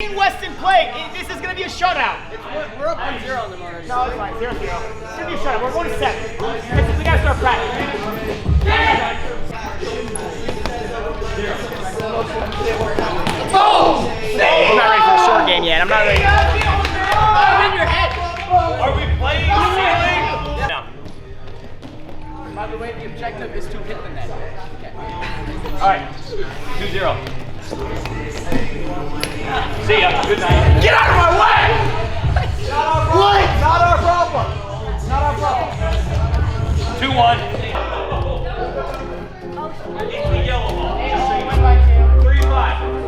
Weston play. This is going to be a shutout. We're up 1-0 on them already. No, it's fine. 0-0. It's going to be a shutout. We're 1-7. We got to start practicing. Oh! I'm not ready for the short game yet. I'm not ready. In your head. Are we playing ceiling? No. By the way, the objective is to hit the net. Okay. All right. 2-0. See ya. Good night. Get out of my way! Not our problem. Not our problem. 2-1. It's the yellow ball. 3-5.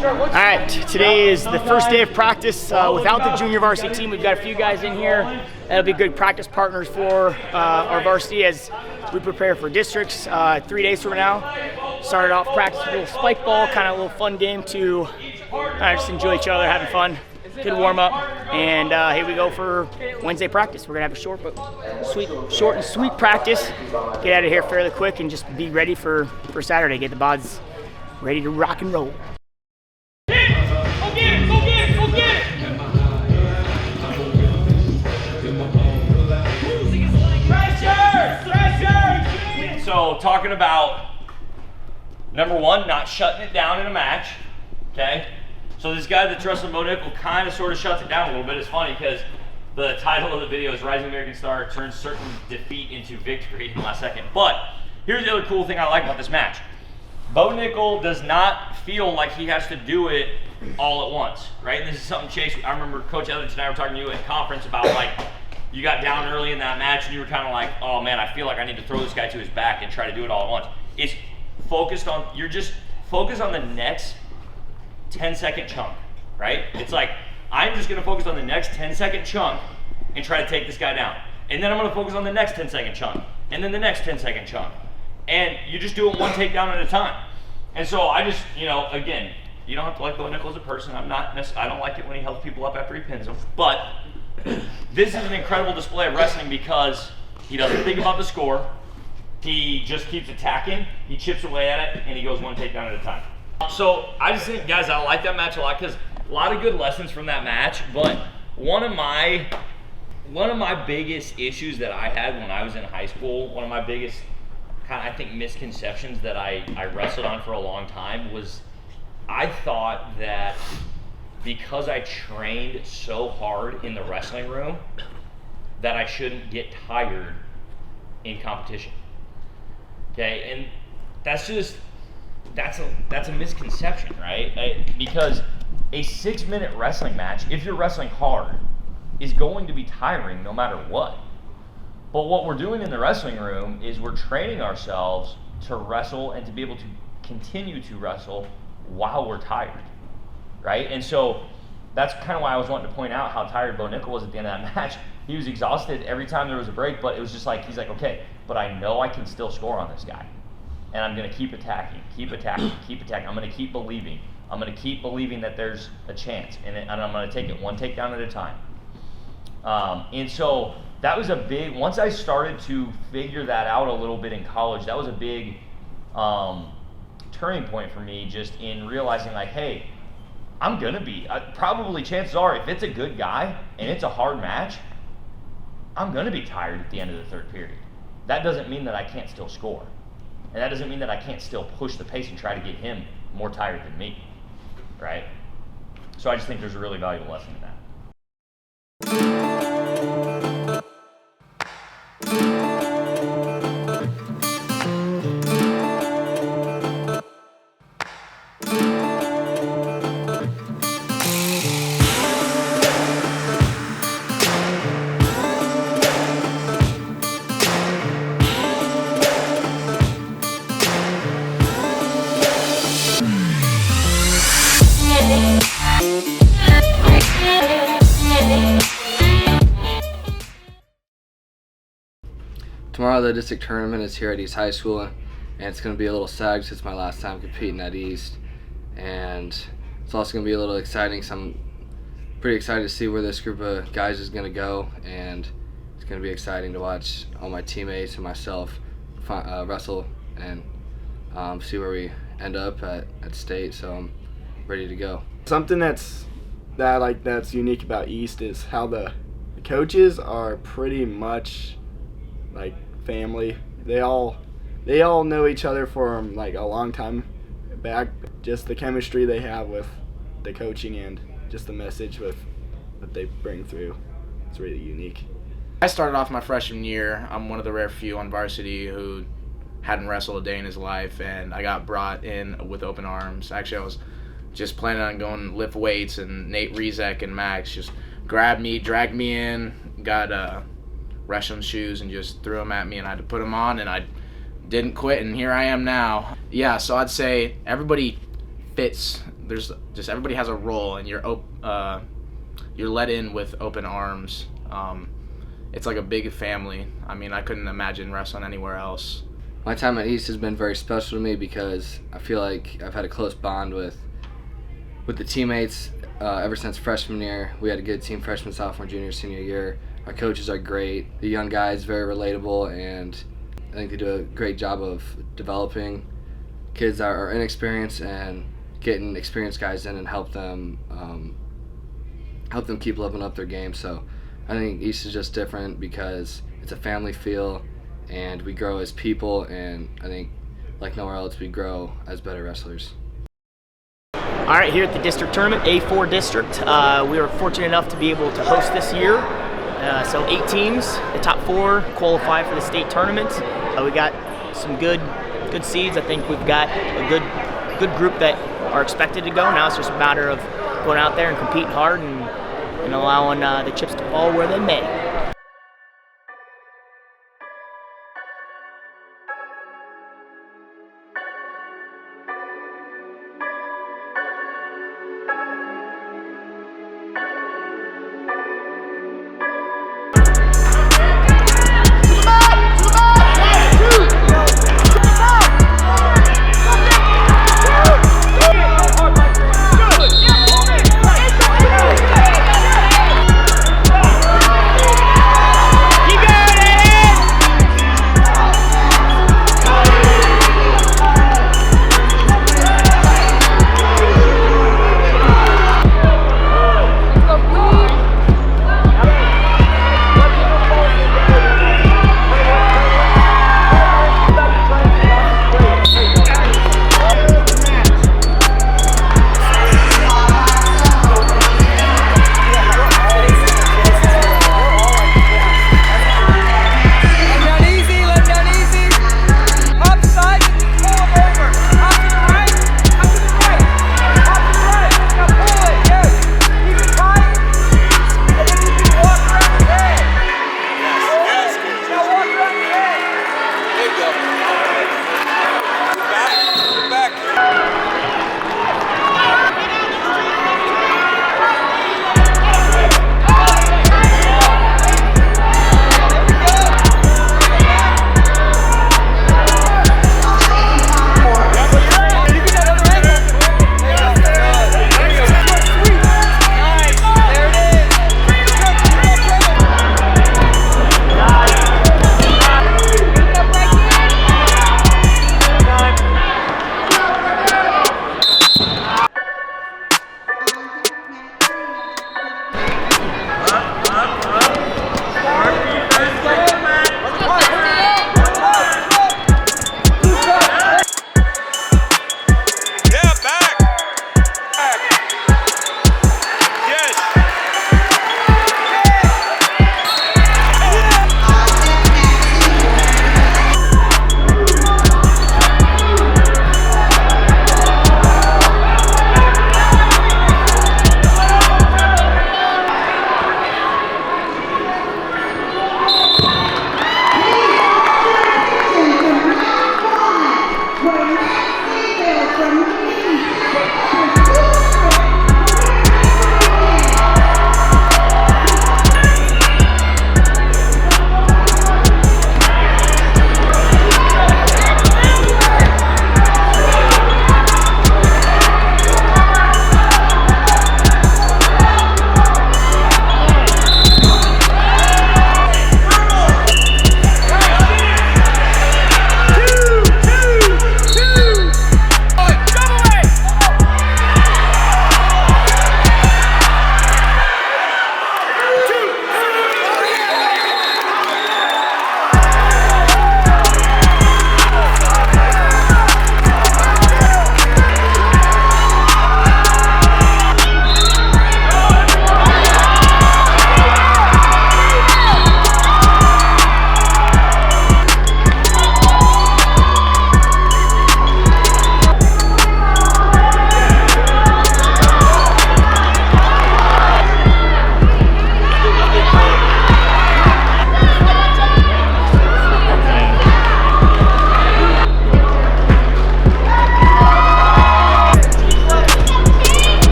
All right, today is the first day of practice without the junior varsity team. We've got a few guys in here that'll be good practice partners for our varsity as we prepare for districts 3 days from now. Started off practice with a little spike ball, kind of a little fun game to just enjoy each other, having fun. Good warm up, and here we go for Wednesday practice. We're gonna have a short and sweet practice. Get out of here fairly quick and just be ready for Saturday. Get the bods ready to rock and roll. So talking about number one, not shutting it down in a match, okay? So this guy that's wrestling Bo Nickel kind of sort of shuts it down a little bit. It's funny because the title of the video is Rising American Star turns certain defeat into victory in the last second. But here's the other cool thing I like about this match. Bo Nickel does not feel like he has to do it all at once, right? And this is something Chase, I remember Coach Elliott and I were talking to you at conference about, like, you got down early in that match and you were kind of like, oh man, I feel like I need to throw this guy to his back and try to do it all at once. It's focused on, you're just focused on the next 10-second chunk, right? It's like, I'm just gonna focus on the next 10-second chunk and try to take this guy down. And then I'm gonna focus on the next 10-second chunk, and then the next 10-second chunk. And you just do it one takedown at a time. And so I just, again, you don't have to like Bo Nickel as a person. I don't like it when he helps people up after he pins them. But this is an incredible display of wrestling because he doesn't think about the score. He just keeps attacking, he chips away at it, and he goes one takedown at a time. So I just think, guys, I like that match a lot because a lot of good lessons from that match. But one of my biggest issues that I had when I was in high school, one of my biggest kind of, I think, misconceptions that I wrestled on for a long time was I thought that because I trained so hard in the wrestling room that I shouldn't get tired in competition. Okay, and that's a misconception, right? Because a 6-minute wrestling match, if you're wrestling hard, is going to be tiring no matter what. But what we're doing in the wrestling room is we're training ourselves to wrestle and to be able to continue to wrestle while we're tired, right? And so that's kind of why I was wanting to point out how tired Bo Nickel was at the end of that match. He was exhausted every time there was a break, but it was just like, he's like, okay, but I know I can still score on this guy. And I'm gonna keep attacking, keep attacking, keep attacking. I'm gonna keep believing. I'm gonna keep believing that there's a chance, and I'm gonna take it one takedown at a time. And so that was a big, once I started to figure that out a little bit in college, that was a big turning point for me, just in realizing, like, hey, I'm gonna be, probably chances are, if it's a good guy and it's a hard match, I'm gonna be tired at the end of the third period. That doesn't mean that I can't still score. And that doesn't mean that I can't still push the pace and try to get him more tired than me, right? So I just think there's a really valuable lesson in that. Tomorrow the district tournament is here at East High School, and it's going to be a little sad because it's my last time competing at East, and it's also going to be a little exciting, so I'm pretty excited to see where this group of guys is going to go, and it's going to be exciting to watch all my teammates and myself wrestle and see where we end up at state, so I'm ready to go. Something that's unique about East is how the coaches are pretty much like family. They all know each other from like a long time back. Just the chemistry they have with the coaching and just the message that they bring through. It's really unique. I started off my freshman year. I'm one of the rare few on varsity who hadn't wrestled a day in his life, and I got brought in with open arms. Actually, I was just planning on going lift weights, and Nate Rezek and Max just grabbed me, dragged me in, got wrestling shoes, and just threw them at me, and I had to put them on, and I didn't quit, and here I am now. Yeah, so I'd say everybody fits. There's just everybody has a role, and you're let in with open arms. It's like a big family. I mean, I couldn't imagine wrestling anywhere else. My time at East has been very special to me because I feel like I've had a close bond with the teammates ever since freshman year. We had a good team freshman, sophomore, junior, senior year. Our coaches are great. The young guys very relatable, and I think they do a great job of developing kids that are inexperienced and getting experienced guys in and help them keep leveling up their game. So I think East is just different because it's a family feel, and we grow as people, and I think like nowhere else we grow as better wrestlers. All right, here at the district tournament, A4 district, we were fortunate enough to be able to host this year. So 8 teams, the top 4 qualify for the state tournament. We got some good seeds. I think we've got a good group that are expected to go. Now it's just a matter of going out there and competing hard and allowing the chips to fall where they may.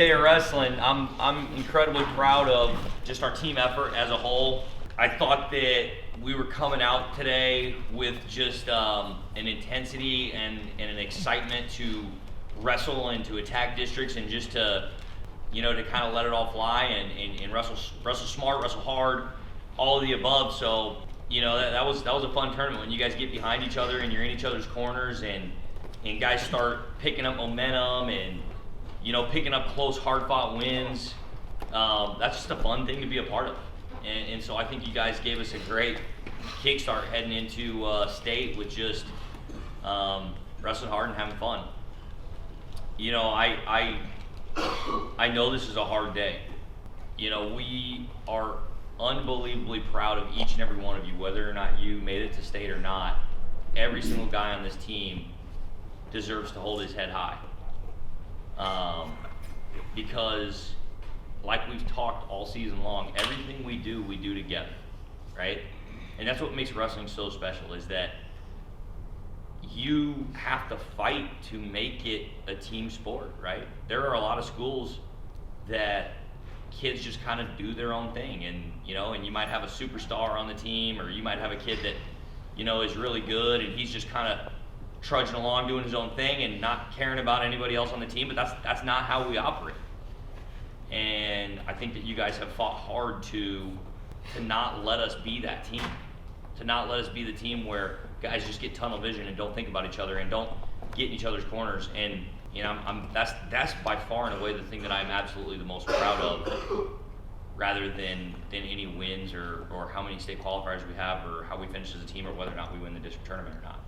day of wrestling, I'm incredibly proud of just our team effort as a whole. I thought that we were coming out today with just an intensity and an excitement to wrestle and to attack districts and just to, you know, to kind of let it all fly and wrestle smart, wrestle hard, all of the above. So, you know, that was a fun tournament when you guys get behind each other and you're in each other's corners and guys start picking up momentum and, you know, picking up close, hard-fought wins. That's just a fun thing to be a part of. And so I think you guys gave us a great kickstart heading into state with just wrestling hard and having fun. You know, I know this is a hard day. You know, we are unbelievably proud of each and every one of you, whether or not you made it to state or not. Every single guy on this team deserves to hold his head high. Because like we've talked all season long, everything we do together, right? And that's what makes wrestling so special, is that you have to fight to make it a team sport, right? There are a lot of schools that kids just kind of do their own thing, and you know, and you might have a superstar on the team, or you might have a kid that, you know, is really good and he's just kind of trudging along doing his own thing and not caring about anybody else on the team, but that's not how we operate. And I think that you guys have fought hard to not let us be that team, to not let us be the team where guys just get tunnel vision and don't think about each other and don't get in each other's corners. And you know, that's by far and away the thing that I'm absolutely the most proud of, rather than any wins or how many state qualifiers we have or how we finish as a team or whether or not we win the district tournament or not.